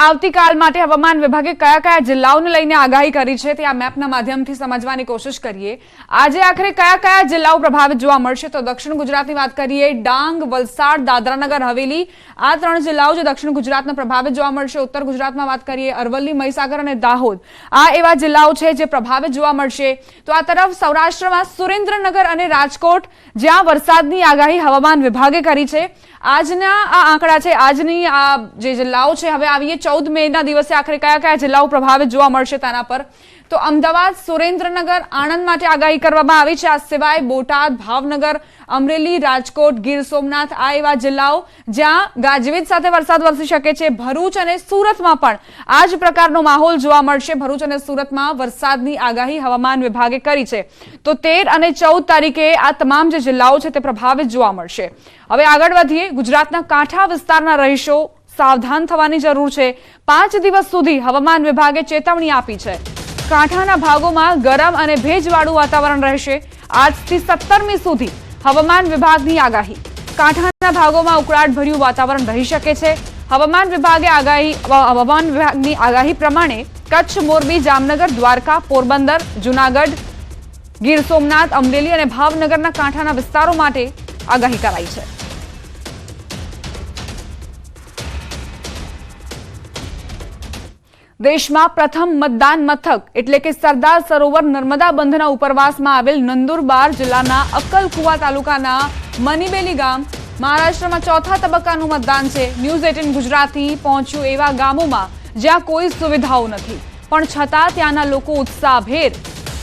આવતીકાલ માટે હવામાન વિભાગે કયા કયા જિલ્લાઓને લઈને આગાહી કરી છે તે આ મેપના માધ્યમથી સમજવાની કોશિશ કરીએ। આજે આખરે કયા કયા જિલ્લાઓ પ્રભાવિત જોવા મળશે તો દક્ષિણ ગુજરાતની વાત કરીએ, ડાંગ, વલસાડ, દાદરાનગર હવેલી આ ત્રણ જિલ્લાઓ જે દક્ષિણ ગુજરાતમાં પ્રભાવિત જોવા મળશે। ઉત્તર ગુજરાતમાં વાત કરીએ, અરવલ્લી, મહીસાગર અને દાહોદ આ એવા જિલ્લાઓ છે જે પ્રભાવિત જોવા મળશે। તો આ તરફ સૌરાષ્ટ્રમાં સુરેન્દ્રનગર અને રાજકોટ જ્યાં વરસાદની આગાહી હવામાન વિભાગે કરી છે। આજના આ આંકડા છે, આજની આ જે જિલ્લાઓ છે। હવે આવીએ 14 મેના દિવસે આખરે કયા કયા જિલ્લાઓ પ્રભાવિત જોવા મળશે તેના પર। તો અમદાવાદ, સુરેન્દ્રનગર, આણંદ માટે આગાહી કરવામાં આવી છે। આ સિવાય બોટાદ, ભાવનગર, અમરેલી, રાજકોટ, ગીર સોમનાથ આ એવા જિલ્લાઓ જ્યાં ગાજવીજ સાથે વરસાદ વરસી શકે છે। ભરૂચ અને સુરતમાં પણ આ જ પ્રકારનો માહોલ જોવા મળશે। ભરૂચ અને સુરતમાં વરસાદની આગાહી હવામાન વિભાગે કરી છે। તો 13 અને 14 તારીખે આ તમામ જે જિલ્લાઓ છે તે પ્રભાવિત જોવા મળશે। હવે આગળ વધીએ, ગુજરાતના કાંઠા વિસ્તારના રહીશો સાવધાન થવાની જરૂર છે। 5 દિવસ સુધી હવામાન વિભાગે ચેતવણી આપી છે। કાંઠાના ભાગોમાં ગરમ અને ભેજવાળું વાતાવરણ રહેશે। આજથી 17મી સુધી હવામાન વિભાગની આગાહી। કાંઠાના ભાગોમાં ઉકળાટભર્યું વાતાવરણ રહી શકે છે। હવામાન વિભાગની આગાહી પ્રમાણે કચ્છ, મોરબી, જામનગર, દ્વારકા, પોરબંદર, જૂનાગઢ, ગીર સોમનાથ, અમરેલી અને ભાવનગરના કાંઠાના વિસ્તારો માટે આગાહી કરાઈ છે। દેશમાં પ્રથમ મતદાન મથક એટલે કે સરદાર સરોવર નર્મદા બંધના ઉપરવાસમાં આવેલ નંદુરબાર જિલ્લાના અક્કલકુવા તાલુકાના મનીબેલી ગામ મહારાષ્ટ્રમાં ચોથા તબક્કાનું મતદાન છે। ન્યૂઝ 18 ગુજરાતી પહોંચ્યું એવા ગામોમાં જ્યાં કોઈ સુવિધાઓ નથી પણ છતાં ત્યાંના લોકો ઉત્સાહભેર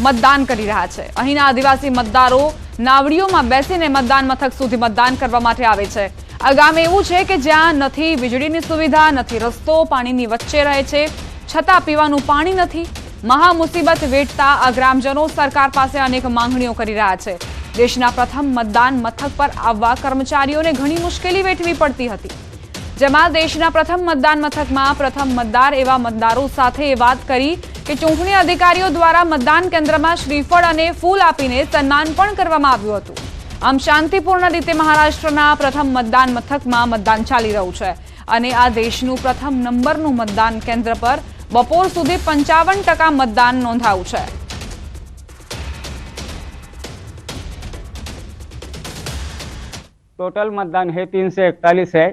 મતદાન કરી રહ્યા છે। અહીંના આદિવાસી મતદારો નાવડીઓમાં બેસીને મતદાન મથક સુધી મતદાન કરવા માટે આવે છે। આ ગામ એવું છે કે જ્યાં નથી વીજળીની સુવિધા, નથી રસ્તો, પાણીની વચ્ચે રહે છે છતાં પીવાનું પાણી નથી। મહા મુસીબત વેઠતા આ ગ્રામજનો સરકાર પાસે અનેક માંગણીઓ કરી રહ્યા છે। દેશના પ્રથમ મતદાન મથક પર આવવા કર્મચારીઓને ઘણી મુશ્કેલી વેઠવી પડતી હતી, જેમાં દેશના પ્રથમ મતદાન મથકમાં પ્રથમ મતદાર એવા મતદારો સાથે વાત કરી કે ચૂંટણી અધિકારીઓ દ્વારા મતદાન કેન્દ્રમાં શ્રીફળ અને ફૂલ આપીને સન્માન પણ કરવામાં આવ્યું હતું। આમ શાંતિપૂર્ણ રીતે મહારાષ્ટ્રના પ્રથમ મતદાન મથકમાં મતદાન ચાલી રહ્યું છે અને આ દેશનું પ્રથમ નંબરનું મતદાન કેન્દ્ર પર બપોર સુધી 55% मतदान नोंधाયું છે। टोटल मतदान है 341 है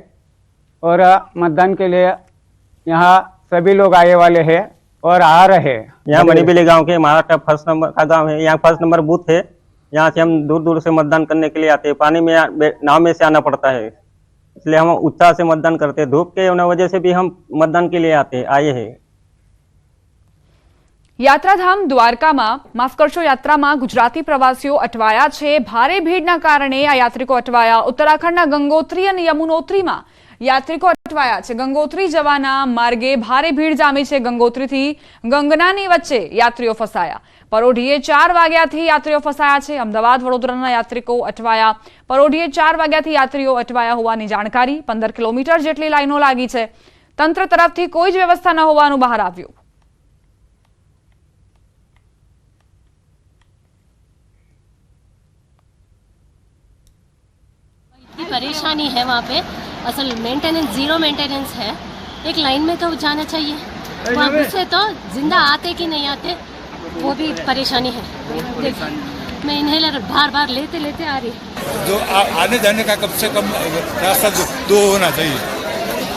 और मतदान के लिए यहाँ सभी लोग आए वाले हैं और आ रहे हैं। यहाँ मणिबेली गांव के महाराष्ट्र फर्स्ट नंबर का गांव है। यहाँ फर्स्ट नंबर बूथ है। यहाँ से हम दूर दूर से मतदान करने के लिए आते हैं। पानी में नाव में से आना पड़ता है, इसलिए हम उत्साह से मतदान करते हैं। धूप के वजह से भी हम मतदान के लिए आए हैं। યાત્રાધામ દ્વારકામાં યાત્રામાં ગુજરાતી પ્રવાસીઓ અટવાયા છે। ભારે ભીડના કારણે આ યાત્રિકો અટવાયા। ઉત્તરાખંડના ગંગોત્રી અને યમુનોત્રીમાં યાત્રિકો અટવાયા છે। ગંગોત્રી જવાના માર્ગે ભારે ભીડ જામી છે। ગંગોત્રીથી ગંગનાની વચ્ચે યાત્રીઓ ફસાયા। પરોઢીએ 4 વાગ્યાથી યાત્રીઓ ફસાયા છે। અમદાવાદ, વડોદરાના યાત્રિકો અટવાયા। પરોઢીએ 4 વાગ્યાથી યાત્રીઓ અટવાયા હોવાની જાણકારી। 15 કિલોમીટર જેટલી લાઈનો લાગી છે। તંત્ર તરફથી કોઈ જ વ્યવસ્થા ન હોવાનું બહાર આવ્યું। परेशानी है वहाँ पे, असल मेंटेनेंस जीरो मेंटेनेंस है। एक लाइन में तो जाना चाहिए, वहाँ से तो जिंदा आते कि नहीं आते वो भी परेशानी है। मैं इन्हेलर बार बार लेते लेते आ रही। जो आने जाने का कम से कम रास्ता दो होना चाहिए,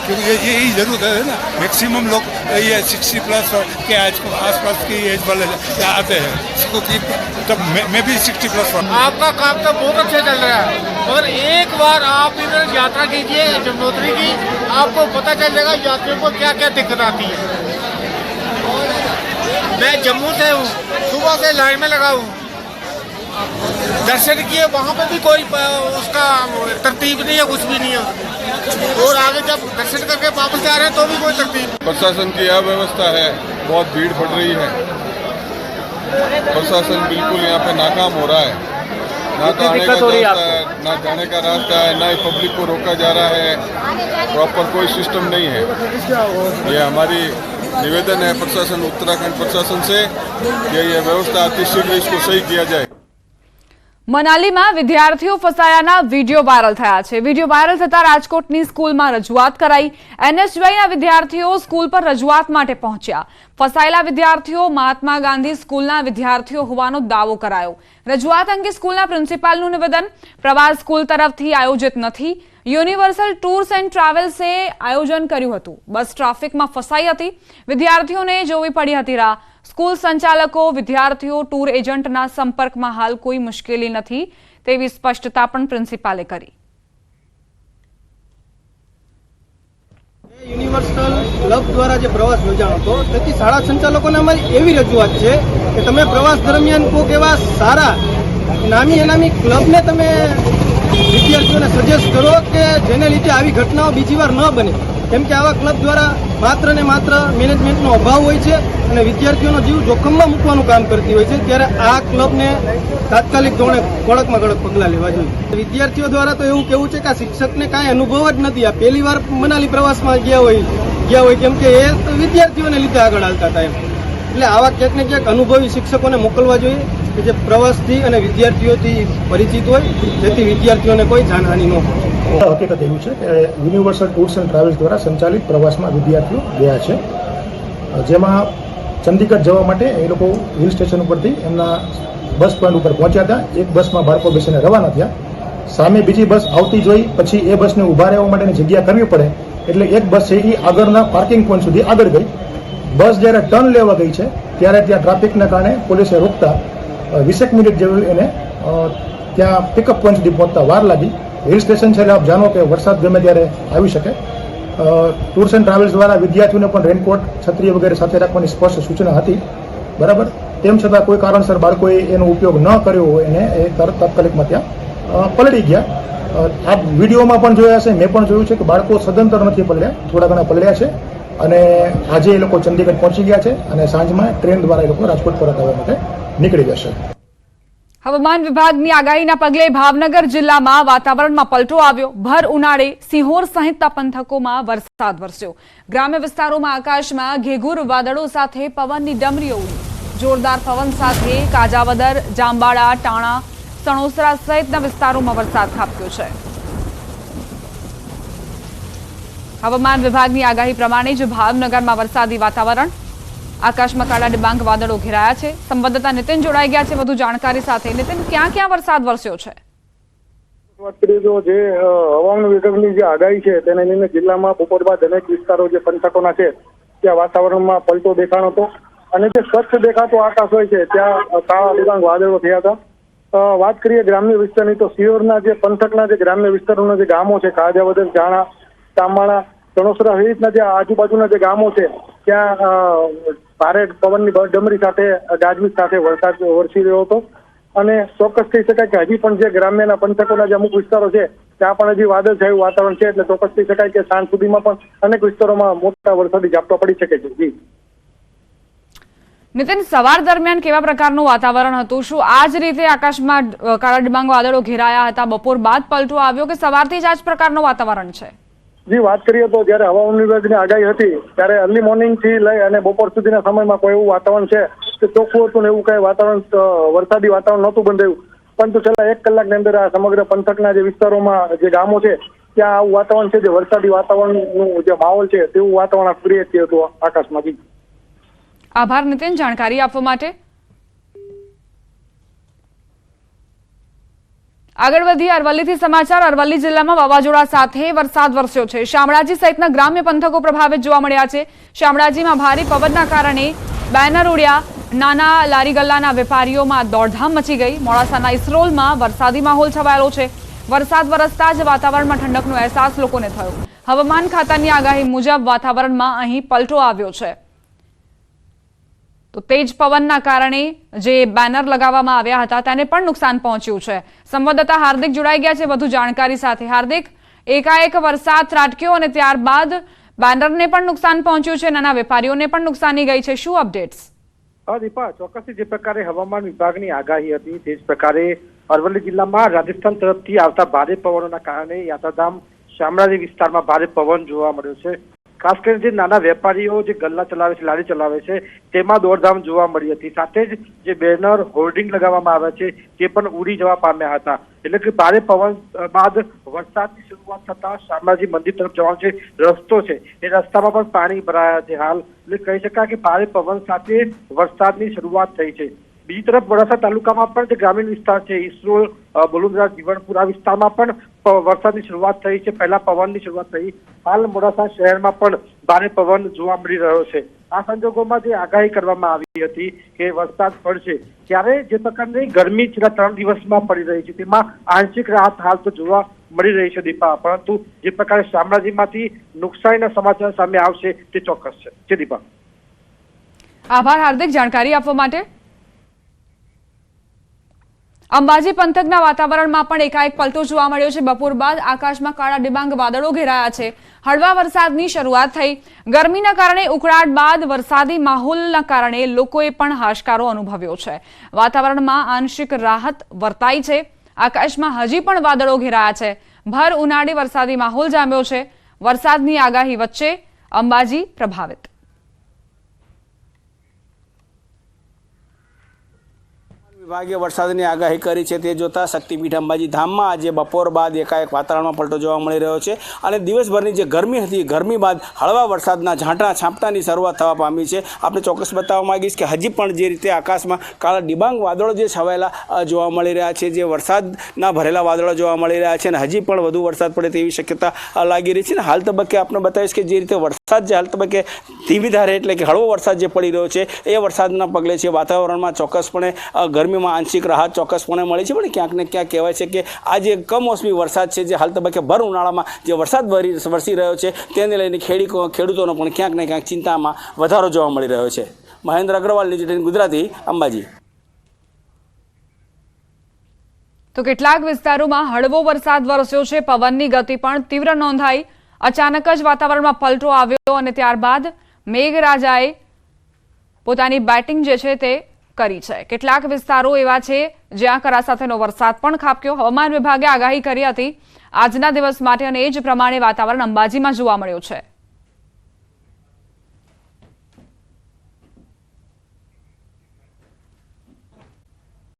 क्योंकि यही जरूरत है ना। मैक्सिमम लोग ये 60+ के आसपास की एज वाले आते हैं, क्योंकि तब मैं भी 60+ हूँ। आपका काम तो बहुत अच्छा चल रहा है, मगर एक बार आप इधर यात्रा कीजिए यमुनोत्री की, आपको पता चल जाएगा यात्रियों को क्या क्या दिक्कत आती है। मैं जम्मू से हूँ, सुबह से लाइन में लगा हूँ, दर्शन किए, वहाँ पे भी कोई उसका तरतीब नहीं है, कुछ भी नहीं है। और आगे जब दर्शन करके वापस जा रहे हैं तो भी कोई तरतीब। प्रशासन की अव्यवस्था है, बहुत भीड़ पड़ रही है। प्रशासन बिल्कुल यहाँ पे नाकाम हो रहा है। ना तो आने का रास्ता है, ना जाने का रास्ता है, ना ही पब्लिक को रोका जा रहा है। प्रॉपर कोई सिस्टम नहीं है। ये हमारी निवेदन है प्रशासन, उत्तराखंड प्रशासन से कि ये व्यवस्था अतिशीघ्र इसको सही किया जाए। મનાલીમાં વિદ્યાર્થીઓ ફસાયાના વિડીયો વાયરલ થયા છે. વિડીયો વાયરલ થતા રાજકોટની સ્કૂલમાં રજૂઆત કરાઈ. એનએસયુઆઈના વિદ્યાર્થીઓ સ્કૂલ પર રજૂઆત માટે પહોંચ્યા. ફસાયેલા વિદ્યાર્થીઓ મહાત્મા ગાંધી સ્કૂલના વિદ્યાર્થીઓ હોવાનો દાવો કરાયો. રજૂઆત અંગે સ્કૂલના પ્રિન્સિપાલનું નિવેદન. પ્રવાસ સ્કૂલ તરફથી આયોજિત નથી. યુનિવર્સલ ટૂર્સ એન્ડ ટ્રાવેલ્સે આયોજન કર્યું હતું. બસ ટ્રાફિકમાં ફસાઈ હતી. વિદ્યાર્થીઓને જોવી પડી હતી રાહ. સ્કૂલ સંચાલકો વિદ્યાર્થીઓ ટૂર એજન્ટના સંપર્કમાં હાલ કોઈ મુશ્કેલી નથી તેવી સ્પષ્ટતા પણ પ્રિન્સિપાલે કરી. યુનિવર્સલ ક્લબ દ્વારા જે પ્રવાસ યોજાયો હતો તેથી શાળા સંચાલકોને અમારી એવી રજૂઆત છે કે તમે પ્રવાસ દરમિયાન કોઈક એવા સારા નામી અનામી ક્લબને તમે વિદ્યાર્થીઓને સજેસ્ટ કરો કે જેને લીધે આવી ઘટનાઓ બીજી વાર ન બને. કેમ કે આવા ક્લબ દ્વારા માત્ર ને માત્ર મેનેજમેન્ટનો અભાવ હોય છે અને વિદ્યાર્થીઓનો જીવ જોખમમાં મૂકવાનું કામ કરતી હોય છે. ત્યારે આ ક્લબને તાત્કાલિક ધોરણે કડકમાં કડક પગલાં લેવા જોઈએ. વિદ્યાર્થીઓ દ્વારા તો એવું કહેવું છે કે આ શિક્ષકને કાંઈ અનુભવ જ નથી. આ પહેલી વાર મનાલી પ્રવાસમાં ગયા હોય કેમ કે એ વિદ્યાર્થીઓને લીધે આગળ હાલતા હતા એમ. એટલે આવા ક્યાંક ને ક્યાંક અનુભવી શિક્ષકોને મોકલવા જોઈએ કે જે પ્રવાસથી અને વિદ્યાર્થીઓથી પરિચિત હોય જેથી વિદ્યાર્થીઓને કોઈ જાનહાનિ ન હોય. હકીકત એવું છે કે યુનિવર્સલ ટૂર્સ એન્ડ ટ્રાવેલ્સ દ્વારા સંચાલિત પ્રવાસમાં વિદ્યાર્થીઓ ગયા છે, જેમાં ચંદીગઢ જવા માટે એ લોકો હિલ સ્ટેશન ઉપરથી એમના બસ પોઈન્ટ ઉપર પહોંચ્યા હતા. એક બસમાં બાળકો બેસીને રવાના થયા. સામે બીજી બસ આવતી જોઈ પછી એ બસને ઊભા રહેવા માટેની જગ્યા કરવી પડે એટલે એક બસ છે એ આગળના પાર્કિંગ પોઈન્ટ સુધી આગળ ગઈ. બસ જ્યારે ટર્ન લેવા ગઈ છે ત્યારે ત્યાં ટ્રાફિકના કારણે પોલીસે રોકતા 20 મિનિટ જેવી એને ત્યાં પિકઅપ પોઈન્ટ સુધી પહોંચતા વાર લાગી. હિલ સ્ટેશન છે એટલે આપ જાણો કે વરસાદ ગમે ત્યારે આવી શકે. ટૂર્સ એન્ડ ટ્રાવેલ્સ દ્વારા વિદ્યાર્થીઓને પણ રેનકોટ, છત્રી વગેરે સાથે રાખવાની સ્પષ્ટ સૂચના હતી. બરાબર, તેમ છતાં કોઈ કારણસર બાળકોએ એનો ઉપયોગ ન કર્યો હોય એને એ તાત્કાલિકમાં ત્યાં પલળી ગયા. આપ વિડીયોમાં પણ જોયા હશે, મેં પણ જોયું છે કે બાળકો સદંતર નથી પલળ્યા, થોડા ઘણા પલળ્યા છે અને આજે એ લોકો ચંદીગઢ પહોંચી ગયા છે અને સાંજમાં ટ્રેન દ્વારા એ લોકો રાજકોટ પરત આવવા માટે નીકળી જશે. હવામાન વિભાગની આગાહીના પગલે ભાવનગર જિલ્લામાં વાતાવરણમાં પલટો આવ્યો. ભર ઉનાળે સિંહોર સહિતના પંથકોમાં વરસાદ વરસ્યો. ગ્રામ્ય વિસ્તારોમાં આકાશમાં ઘેઘુર વાદળો સાથે પવનની ડમરીઓ ઉડી. જોરદાર પવન સાથે કાજાવદર, જાંબાળા, ટાણા, સણોસરા સહિતના વિસ્તારોમાં વરસાદ ખાબક્યો છે. હવામાન વિભાગની આગાહી પ્રમાણે જ ભાવનગરમાં વરસાદી વાતાવરણ. આકાશમાં કાળા ડિબાંગ વાદળો ઘેરાયા છે. સંવાદદાતા નીતિન જોડાઈ ગયા છે વધુ જાણકારી સાથે. નીતિન, ક્યાં ક્યાં વરસાદ વરસ્યો છે? વાત કરીએ તો જે હવામાન વિભાગની જે આગાહી છે તેને લઈને જિલ્લામાં બપોર બાદ અનેક વિસ્તારો જે પંથકોના છે ત્યાં વાતાવરણમાં પલટો દેખાણો હતો અને જે સ્વચ્છ દેખાતો આકાશ હોય છે ત્યાં કાળા ડિબાંગ વાદળો થયા હતા. વાત કરીએ ગ્રામ્ય વિસ્તારની તો સિહોરના જે પંથકના જે ગ્રામ્ય વિસ્તારોના જે ગામો છે કાજાવદર, જાણા, તામાળા, સણોસરા સહિતના જે આજુબાજુના જે ગામો છે ત્યાં ભારે પવનની ડમરી સાથે ગાજવીજ સાથે વરસાદ વરસી રહ્યો હતો અને ચોક્કસ કહી શકાય કે હજી પણ જે ગ્રામ્યના પંથકોના જે અમુક વિસ્તારો છે ત્યાં પણ હજી વાદળછાયું વાતાવરણ છે એટલે ચોક્કસ કહી શકાય કે સાંજ સુધીમાં પણ અનેક વિસ્તારોમાં મોટા વરસાદી ઝાપટા પડી શકે છે. જી નીતિન, સવાર દરમિયાન કેવા પ્રકારનું વાતાવરણ હતું? શું આ જ રીતે આકાશમાં કાળા ડિબાંગ વાદળો ઘેરાયા હતા? બપોર બાદ પલટો આવ્યો કે સવારથી જ આ જ પ્રકારનું વાતાવરણ છે? જી, વાત કરીએ તો જયારે હવામાન વિભાગની આગાહી હતી ત્યારે અર્લી મોર્નિંગ થી લઈ અને બપોર સુધીના સમયમાં કોઈ એવું વાતાવરણ છે કે ચોખ્ખું હતું ને એવું કઈ વાતાવરણ વરસાદી વાતાવરણ નહોતું બંધાયું. પરંતુ છેલ્લા 1 કલાકની અંદર આ સમગ્ર પંથકના જે વિસ્તારોમાં જે ગામો છે ત્યાં આવું વાતાવરણ છે જે વરસાદી વાતાવરણનું જે માહોલ છે તેવું વાતાવરણ ક્રિએટ થયું હતું આકાશમાંથી. આભાર નીતિન જાણકારી આપવા માટે. આગળ વધી અરવલ્લીથી સમાચાર. અરવલ્લી જિલ્લામાં વાવાઝોડા સાથે વરસાદ વરસ્યો છે. શામળાજી સહિતના ગ્રામ્ય પંથકો પ્રભાવિત જોવા મળ્યા છે. શામળાજીમાં ભારે પવનના કારણે બેનર ઉડ્યા. નાના લારી ગલ્લાના વેપારીઓમાં દોડધામ મચી ગઈ. મોડાસાના ઇસરોલમાં વરસાદી માહોલ છવાયેલો છે. વરસાદ વરસતા જ વાતાવરણમાં ઠંડકનો અહેસાસ લોકોને થયો. હવામાન ખાતાની આગાહી મુજબ વાતાવરણમાં અહીં પલટો આવ્યો છે. તો તેજ પવનના કારણે જે બેનર લગાવવામાં આવ્યા હતા તેને પણ નુકસાન પહોંચ્યું છે. સંવાદદાતા હાર્દિક જોડાઈ ગયા છે વધુ જાણકારી સાથે. હાર્દિક, એકાએક વરસાદ ત્રાટક્યો અને ત્યારબાદ બેનરને પણ નુકસાન પહોંચ્યું છે, નાના વેપારીઓને પણ નુકસાની ગઈ છે. શું અપડેટ્સ? દીપા, ચોક્કસથી જે પ્રકારે હવામાન વિભાગની આગાહી હતી તે જ પ્રકારે અરવલ્લી જિલ્લામાં રાજસ્થાન તરફથી આવતા ભારે પવનોના કારણે યાત્રાધામ શામળાજી વિસ્તારમાં ભારે પવન જોવા મળ્યો છે. ખાસ કરીને જે નાના વેપારીઓ જે ગલ્લા ચલાવે છે, લારી ચલાવે છે, તેમાં દોડધામ જોવા મળી હતી. સાથે જ જે બેનર હોર્ડિંગ લગાવવામાં આવ્યા છે તે પણ ઉડી જવા પામ્યા હતા. એટલે કે ભારે પવન બાદ વરસાદની શરૂઆત થતા શામળાજી મંદિર તરફ જવાનો જે રસ્તો છે એ રસ્તામાં પણ પાણી ભરાયા છે. હાલ એટલે કહી શકાય કે ભારે પવન સાથે વરસાદની શરૂઆત થઈ છે. બીજી તરફ મોડાસા તાલુકામાં પણ જે ગ્રામીણ વિસ્તાર છે, ઈસરોલ, બલુંદ્રા, જીવણપુરા વિસ્તારમાં પણ વરસાદની શરૂઆત થઈ છે. પહેલા પવનની શરૂઆત થઈ. હાલ મોડાસા શહેરમાં પણ ભારે પવન જોવા મળી રહ્યો છે. આ સંજોગોમાં જે આગાહી કરવામાં આવી હતી કે વરસાદ પડશે, ત્યારે જે પ્રકારની ગરમી છેલ્લા 3 દિવસમાં પડી રહી છે તેમાં આંશિક રાહત હાલ તો જોવા મળી રહી છે દીપા. પરંતુ જે પ્રકારે શામળાજીમાંથી નુકસાનીના સમાચાર સામે આવશે તે ચોક્કસ છે. દીપા, આભાર હાર્દિક જાણકારી આપવા માટે. અંબાજી પંથકના વાતાવરણમાં પણ એકાએક પલટો જોવા મળ્યો છે. બપોર બાદ આકાશમાં કાળા ડિબાંગ વાદળો ઘેરાયા છે. હળવા વરસાદની શરૂઆત થઈ. ગરમીના કારણે ઉકળાટ બાદ વરસાદી માહોલના કારણે લોકોએ પણ હાશકારો અનુભવ્યો છે. વાતાવરણમાં આંશિક રાહત વર્તાઈ છે. આકાશમાં હજી પણ વાદળો ઘેરાયા છે. ભર ઉનાળે વરસાદી માહોલ જામ્યો છે. વરસાદની આગાહી વચ્ચે અંબાજી પ્રભાવિત. વિભાગે વરસાદની આગાહી કરી છે તે જોતા શક્તિપીઠ અંબાજી ધામમાં આજે બપોર બાદ એકાએક વાતાવરણમાં પલટો જોવા મળી રહ્યો છે અને દિવસભરની જે ગરમી હતી, ગરમી બાદ હળવા વરસાદના છાંટાની શરૂઆત થવા પામી છે. આપણે ચોક્કસ બતાવવા માંગીશ કે હજી પણ જે રીતે આકાશમાં કાળા ડિબાંગ વાદળો જે છવાયેલા જોવા મળી રહ્યા છે, જે વરસાદના ભરેલા વાદળો જોવા મળી રહ્યા છે અને હજી પણ વધુ વરસાદ પડે તેવી શક્યતા લાગી રહી છે. ને હાલ તબક્કે આપણે બતાવીશ કે જે રીતે વરસાદ જે હાલ તબક્કે ધીમી ધારે એટલે કે હળવો વરસાદ જે પડી રહ્યો છે એ વરસાદના પગલે છે વાતાવરણમાં ચોક્કસપણે ગરમી આંશિક રાહત ચોક્કસપણે મળી છે. પણ ક્યાંક ને ક્યાંક કહેવાય છે કે આ જે કમોસમી વરસાદ છે, જે હાલ તબક્કે ભર ઉનાળામાં જે વરસાદ વરસી રહ્યો છે તેને લઈને ખેડૂતોનો પણ ક્યાંક ને ક્યાંક ચિંતામાં વધારો જોવા મળી રહ્યો છે. મહેન્દ્ર અગ્રવાલ, ન્યૂઝ ગુજરાતી, અંબાજી. તો કેટલાક વિસ્તારોમાં હળવો વરસાદ વરસ્યો છે. પવનની ગતિ પણ તીવ્ર નોંધાઈ. અચાનક જ વાતાવરણમાં પલટો આવ્યો અને ત્યારબાદ મેઘરાજાએ પોતાની બેટિંગ જે છે તે કરી છે. કેટલાક વિસ્તારો એવા છે જ્યાં કરા સાથેનો વરસાદ પણ ખાબક્યો. હવામાન વિભાગે આગાહી કરી હતી આજના દિવસ માટે અને એ જ પ્રમાણે વાતાવરણ અંબાજીમાં જોવા મળ્યું છે.